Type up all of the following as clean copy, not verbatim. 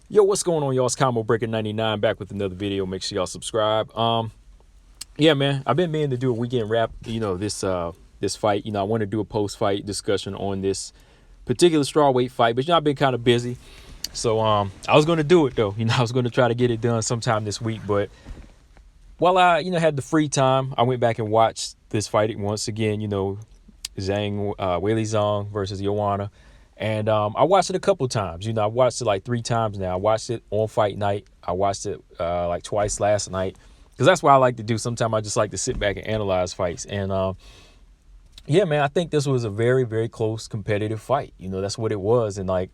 Yo, what's going on, y'all? It's Combo Breaker 99 back with another video. Make sure y'all subscribe. Yeah, man, I've been meaning to do a weekend wrap. This fight. I want to do a post fight discussion on this particular strawweight fight, but I've been kind of busy. So I was going to do it though. I was going to try to get it done sometime this week. But while I had the free time, I went back and watched this fight once again. Weili Zhang versus Joanna. And I watched it a couple times. I watched it like 3 times now. I watched it on fight night. I watched it like twice last night. Because that's what I like to do. Sometimes I just like to sit back and analyze fights. And yeah, man, I think this was a very, very close competitive fight. That's what it was. And like,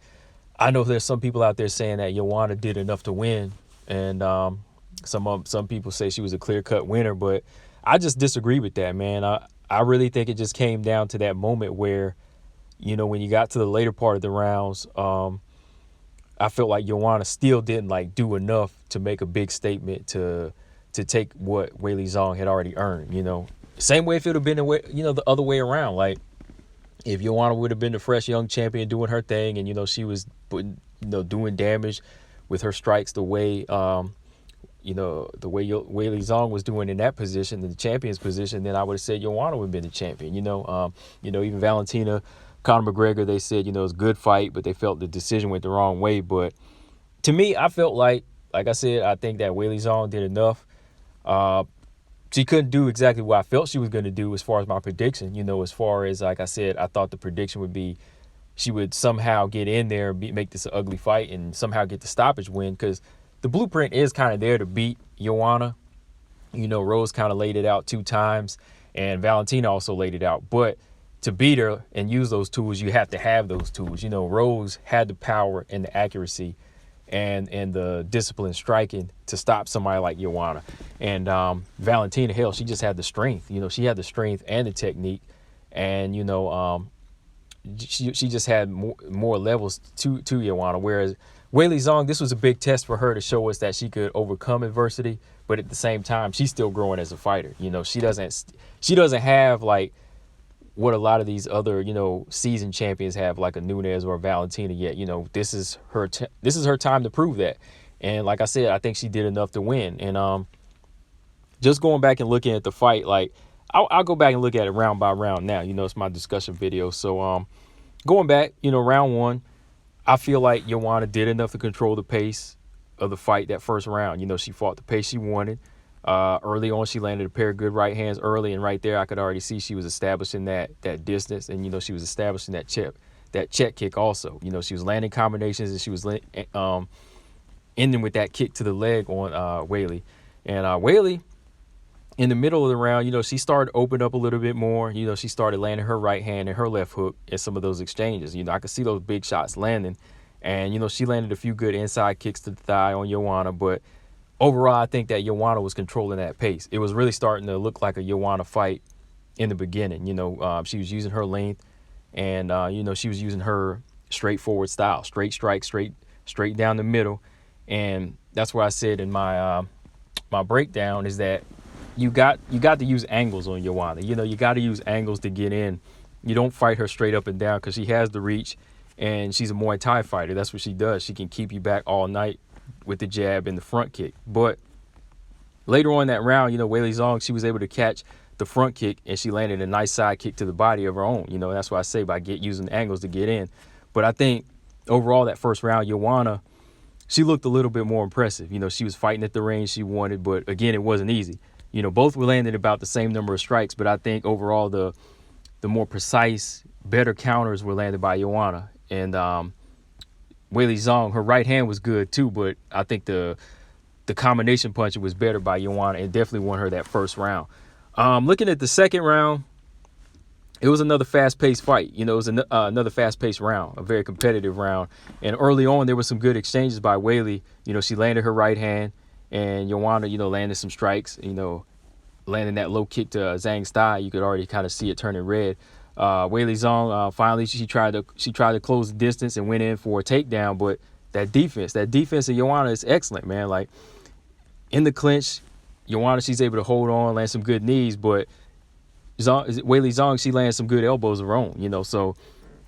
I know there's some people out there saying that Joanna did enough to win. And some people say she was a clear-cut winner. But I just disagree with that, man. I really think it just came down to that moment where, when you got to the later part of the rounds, I felt like Joanna still didn't like do enough to make a big statement to take what Weili Zhang had already earned. Same way if it would have been the other way around. Like if Joanna would have been the fresh young champion doing her thing, and she was doing damage with her strikes the way the way Weili Zhang was doing in that position, in the champion's position, then I would have said Joanna would have been the champion. Even Valentina, Conor McGregor, they said, it was a good fight, but they felt the decision went the wrong way. But to me, I felt like I said, I think that Weili Zhang did enough. She couldn't do exactly what I felt she was going to do as far as my prediction. As far as, like I said, I thought the prediction would be she would somehow get in there and make this an ugly fight and somehow get the stoppage win, because the blueprint is kind of there to beat Joanna. Rose kind of laid it out 2 times, and Valentina also laid it out. But to beat her and use those tools, you have to have those tools. Rose had the power and the accuracy and the discipline striking to stop somebody like Joanna. And Valentina, hell, she just had the strength. She had the strength and the technique. And, she just had more levels to Joanna. Whereas Weili Zhang, this was a big test for her to show us that she could overcome adversity. But at the same time, she's still growing as a fighter. She doesn't have like what a lot of these other, seasoned champions have, like a Nunes or a Valentina yet. This is her time to prove that. And like I said, I think she did enough to win. And just going back and looking at the fight, like I'll go back and look at it round by round now. It's my discussion video. So going back, round 1, I feel like Joanna did enough to control the pace of the fight that first round. She fought the pace she wanted. Early on, she landed a pair of good right hands early, and right there, I could already see she was establishing that distance, and she was establishing that check kick also. She was landing combinations, and she was ending with that kick to the leg on Weili. And Weili, in the middle of the round, she started to open up a little bit more. She started landing her right hand and her left hook in some of those exchanges. I could see those big shots landing, and she landed a few good inside kicks to the thigh on Joanna, but overall, I think that Joanna was controlling that pace. It was really starting to look like a Joanna fight in the beginning. She was using her length, and she was using her straightforward style, straight strike, straight down the middle. And that's what I said in my my breakdown, is that you got to use angles on Joanna. You got to use angles to get in. You don't fight her straight up and down, because she has the reach, and she's a Muay Thai fighter. That's what she does. She can keep you back all night with the jab and the front kick. But later on in that round, Weili Zhang, she was able to catch the front kick, and she landed a nice side kick to the body of her own. That's why I say by using angles to get in. But I think overall that first round, Joanna, she looked a little bit more impressive. She was fighting at the range she wanted, but again, it wasn't easy. Both were landing about the same number of strikes, but I think overall the more precise, better counters were landed by Joanna. And Weili Zhang, her right hand was good too, but I think the combination punching was better by Joanna, and definitely won her that first round. Looking at the second round, it was another fast-paced fight. It was another fast-paced round, a very competitive round. And early on, there were some good exchanges by Weili. She landed her right hand, and Joanna, landed some strikes, landing that low kick to Zhang's thigh. You could already kind of see it turning red. Weili Zhang, finally, she tried to close the distance and went in for a takedown, but that defense of Joanna is excellent, man. Like in the clinch, Joanna, she's able to hold on, land some good knees, but Weili Zhang, she lands some good elbows of her own, so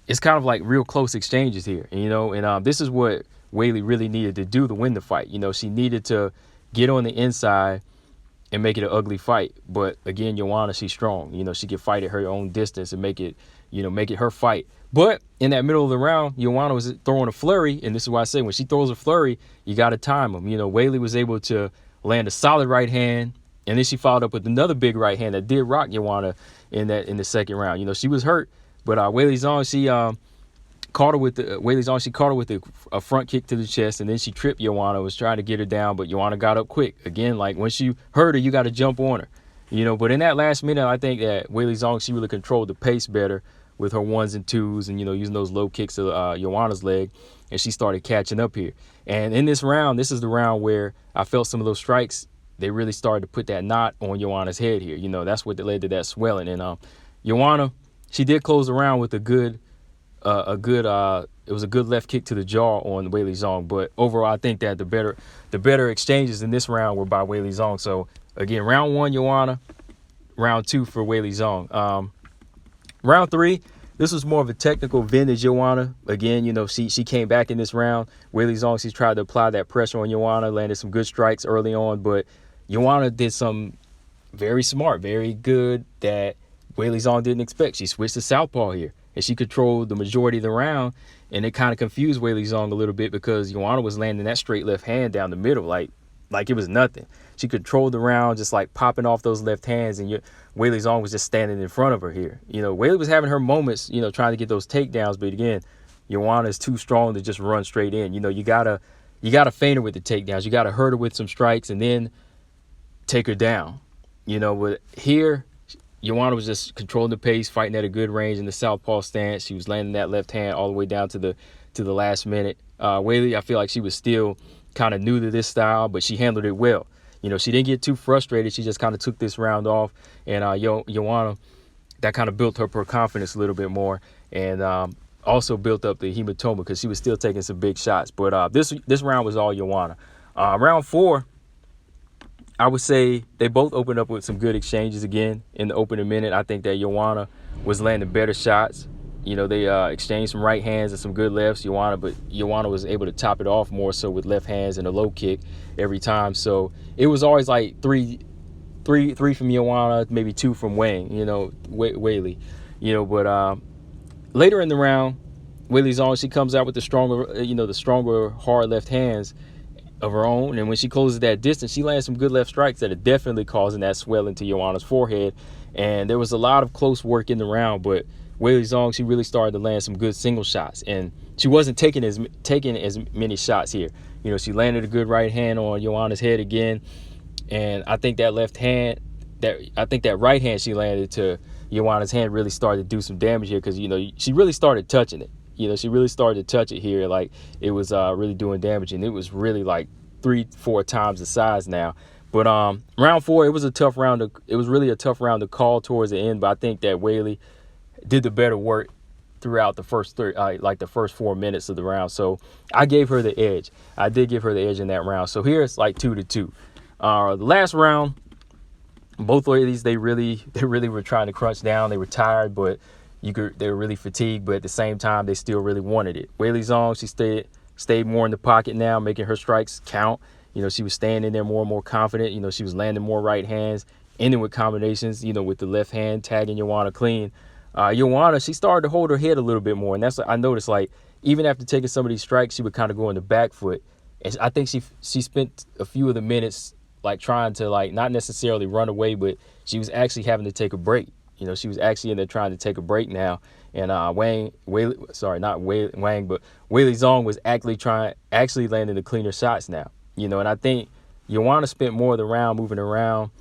it's kind of like real close exchanges here, and this is what Weili really needed to do to win the fight. You know, she needed to get on the inside and make it an ugly fight. But again, Joanna, she's strong. You know, she can fight at her own distance and make it her fight. But in that middle of the round, Joanna was throwing a flurry, and this is why I say when she throws a flurry, you got to time them. You know, Weili was able to land a solid right hand, and then she followed up with another big right hand that did rock Joanna in the second round. You know, she was hurt, but Weili Zhang, she caught her with a front kick to the chest, and then she tripped Joanna, was trying to get her down, but Joanna got up quick. Again, like once you hurt her, you got to jump on her. You know, but in that last minute, I think that Weili Zhang, she really controlled the pace better with her ones and twos and, you know, using those low kicks to Joanna's leg, and she started catching up here. And in this round, this is the round where I felt some of those strikes, they really started to put that knot on Joanna's head here. You know, that's what led to that swelling. And Joanna, she did close the round with it was a good left kick to the jaw on Weili Zhang. But overall, I think that the better exchanges in this round were by Weili Zhang. So again, round 1, Joanna, round 2 for Weili Zhang. Round 3, this was more of a technical vintage Joanna. Again, you know, she came back in this round. Weili Zhang, she tried to apply that pressure on Joanna, landed some good strikes early on, but Joanna did some very smart, very good that Weili Zhang didn't expect. She switched to southpaw here, and she controlled the majority of the round, and it kind of confused Weili Zhang a little bit because Joanna was landing that straight left hand down the middle like it was nothing. She controlled the round, just like popping off those left hands, and Weili Zhang was just standing in front of her here. You know, Weili was having her moments, you know, trying to get those takedowns, but again, Joanna is too strong to just run straight in. You know, you gotta feint her with the takedowns. You gotta hurt her with some strikes and then take her down. You know, but here, Joanna was just controlling the pace, fighting at a good range in the southpaw stance. She was landing that left hand all the way down to the last minute. Weili, I feel like she was still kind of new to this style, but she handled it well. You know, she didn't get too frustrated. She just kind of took this round off, and Joanna, that kind of built up her confidence a little bit more, and also built up the hematoma because she was still taking some big shots. But this round was all Joanna. Round 4, I would say they both opened up with some good exchanges again in the opening minute. I think that Joanna was landing better shots. You know, they exchanged some right hands and some good lefts, but Joanna was able to top it off more so with left hands and a low kick every time. So it was always like three from Joanna, maybe 2 from Wang, you know, Weili. You know, but later in the round, Weili Zhang, she comes out with the stronger hard left hands of her own, and when she closes that distance, she lands some good left strikes that are definitely causing that swelling to Joanna's forehead. And there was a lot of close work in the round, but Weili Zhang, she really started to land some good single shots, and she wasn't taking as many shots here. You know, she landed a good right hand on Joanna's head again, and I think that right hand she landed to Joanna's hand really started to do some damage here because, you know, she really started touching it. You know, she really started to touch it here, like it was really doing damage, and it was really like 3-4 times the size now. But round 4, it was really a tough round to call towards the end, but I think that Weili did the better work throughout the first the first 4 minutes of the round. So I gave her the edge. I did give her the edge in that round. So here it's like 2-2. The last round, both ladies, they really were trying to crunch down. They were tired, but they were really fatigued, but at the same time, they still really wanted it. Weili Zhang, she stayed more in the pocket now, making her strikes count. You know, she was staying in there more and more confident. You know, she was landing more right hands, ending with combinations, you know, with the left hand, tagging Joanna clean. Joanna, she started to hold her head a little bit more, and that's I noticed, like, even after taking some of these strikes, she would kind of go in the back foot. And I think she spent a few of the minutes, like, trying to, like, not necessarily run away, but she was actually having to take a break. You know, she was actually in there trying to take a break now. And Weili Zhang was actually landing the cleaner shots now. You know, and I think Joanna spent more of the round moving around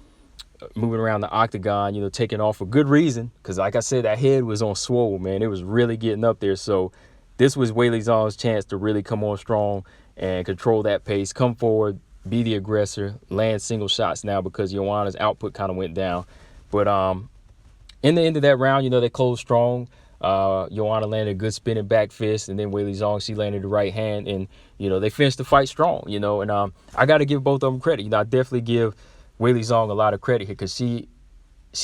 the octagon, you know, taking off for good reason. Because like I said, that head was on swole, man. It was really getting up there. So this was Weili Zhang's chance to really come on strong and control that pace, come forward, be the aggressor, land single shots now because Joanna's output kind of went down. But in the end of that round, you know, they closed strong. Joanna landed a good spinning back fist, and then Weili Zhang, she landed the right hand, and, you know, they finished the fight strong, you know, and I got to give both of them credit. You know, I definitely give Weili Zhang a lot of credit here because she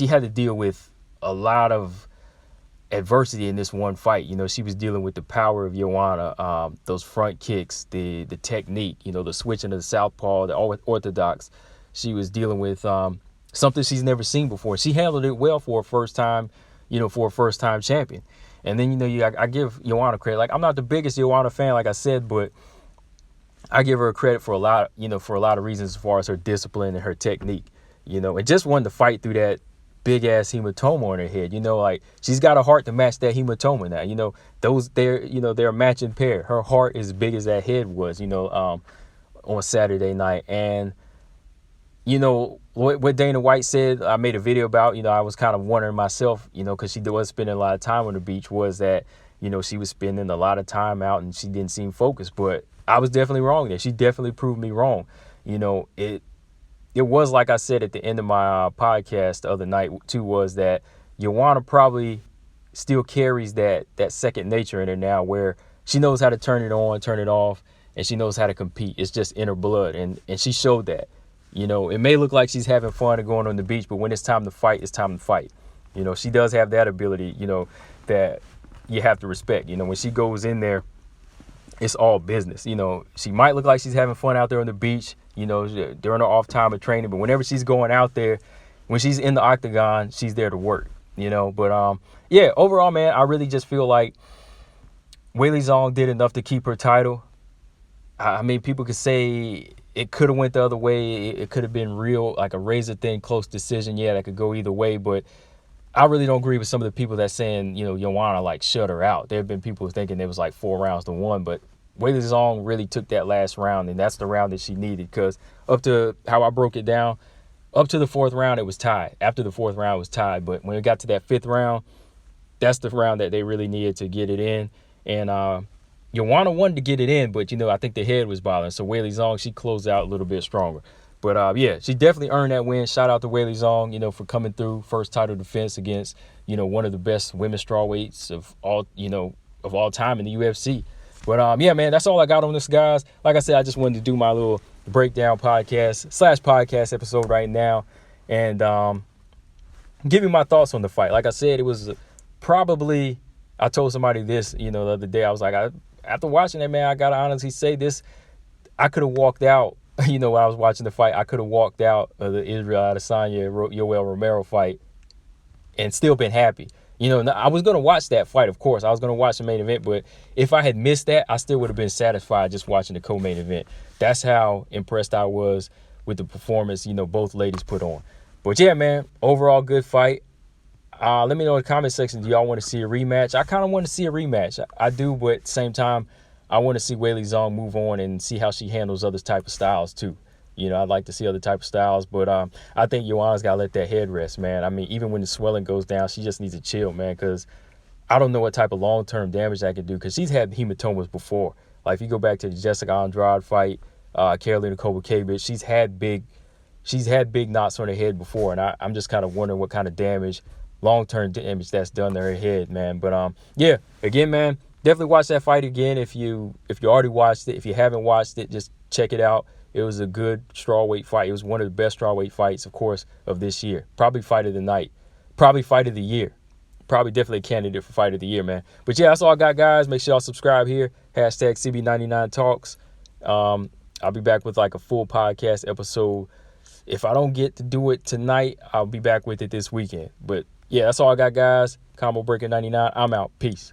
had to deal with a lot of adversity in this one fight. You know, she was dealing with the power of Joanna, those front kicks, the technique, you know, the switching to the southpaw, the orthodox. She was dealing with something she's never seen before. She handled it well for a first time, you know, for a first time champion. And then, you know, I give Joanna credit. Like, I'm not the biggest Joanna fan, like I said, but I give her credit for a lot, you know, for a lot of reasons as far as her discipline and her technique, you know, and just wanted to fight through that big ass hematoma on her head. You know, like, she's got a heart to match that hematoma now. You know, they're a matching pair. Her heart is as big as that head was, you know, on Saturday night. And, you know, what Dana White said, I made a video about, you know, I was kind of wondering myself, you know, because she was spending a lot of time on the beach, was that, you know, she was spending a lot of time out and she didn't seem focused. But I was definitely wrong there. She definitely proved me wrong. You know, it was like I said at the end of my podcast the other night too, was that Joanna probably still carries that second nature in her now, where she knows how to turn it on, turn it off, and she knows how to compete. It's just in her blood, and she showed that. You know, it may look like she's having fun and going on the beach, but when it's time to fight, it's time to fight. You know, she does have that ability, you know, that you have to respect. You know, when she goes in there, it's all business. You know, she might look like she's having fun out there on the beach, you know, during her off time of training, but whenever she's going out there, when she's in the octagon, she's there to work, you know. But yeah, overall, man, I really just feel like Weili Zhang did enough to keep her title. I mean, people could say it could have went the other way. It could have been real, like a razor thin close decision. Yeah, that could go either way, but I really don't agree with some of the people that's saying, you know, Joanna like shut her out. There have been people thinking it was like 4 rounds to 1, but Weili Zhang really took that last round, and that's the round that she needed, because up to how I broke it down, up to the 4th round, it was tied. After the 4th round, it was tied, but when it got to that 5th round, that's the round that they really needed to get it in. And Joanna wanted to get it in, but, you know, I think the head was bothering. So Weili Zhang, she closed out a little bit stronger. But yeah, she definitely earned that win. Shout out to Weili Zhang, you know, for coming through, first title defense against, you know, one of the best women's strawweights of all, you know, of all time in the UFC. But yeah, man, that's all I got on this, guys. Like I said, I just wanted to do my little breakdown podcast episode right now, and give you my thoughts on the fight. Like I said, it was probably, I told somebody this, you know, the other day. I was like, after watching that, man, I gotta honestly say this. I could have walked out, you know, when I was watching the fight, I could have walked out of the Israel Adesanya Yoel Romero fight and still been happy. You know, I was going to watch that fight, of course. I was going to watch the main event, but if I had missed that, I still would have been satisfied just watching the co-main event. That's how impressed I was with the performance, you know, both ladies put on. But yeah, man, overall good fight. Let me know in the comment section, do y'all want to see a rematch? I kind of want to see a rematch. I do, but at the same time, I want to see Weili Zhang move on and see how she handles other type of styles too. You know, I'd like to see other type of styles, but I think Joanna's got to let that head rest, man. I mean, even when the swelling goes down, she just needs to chill, man, because I don't know what type of long-term damage that could do, because she's had hematomas before. Like, if you go back to the Jessica Andrade fight, Karolina Kowalkiewicz, she's had big knots on her head before, and I'm just kind of wondering what kind of damage, long-term damage that's done to her head, man. But yeah, again, man, definitely watch that fight again if you already watched it. If you haven't watched it, just check it out. It was a good strawweight fight. It was one of the best strawweight fights, of course, of this year. Probably fight of the night. Probably fight of the year. Probably definitely a candidate for fight of the year, man. But yeah, that's all I got, guys. Make sure y'all subscribe here. Hashtag CB99Talks. I'll be back with like a full podcast episode. If I don't get to do it tonight, I'll be back with it this weekend. But yeah, that's all I got, guys. Combo Breaker 99. I'm out. Peace.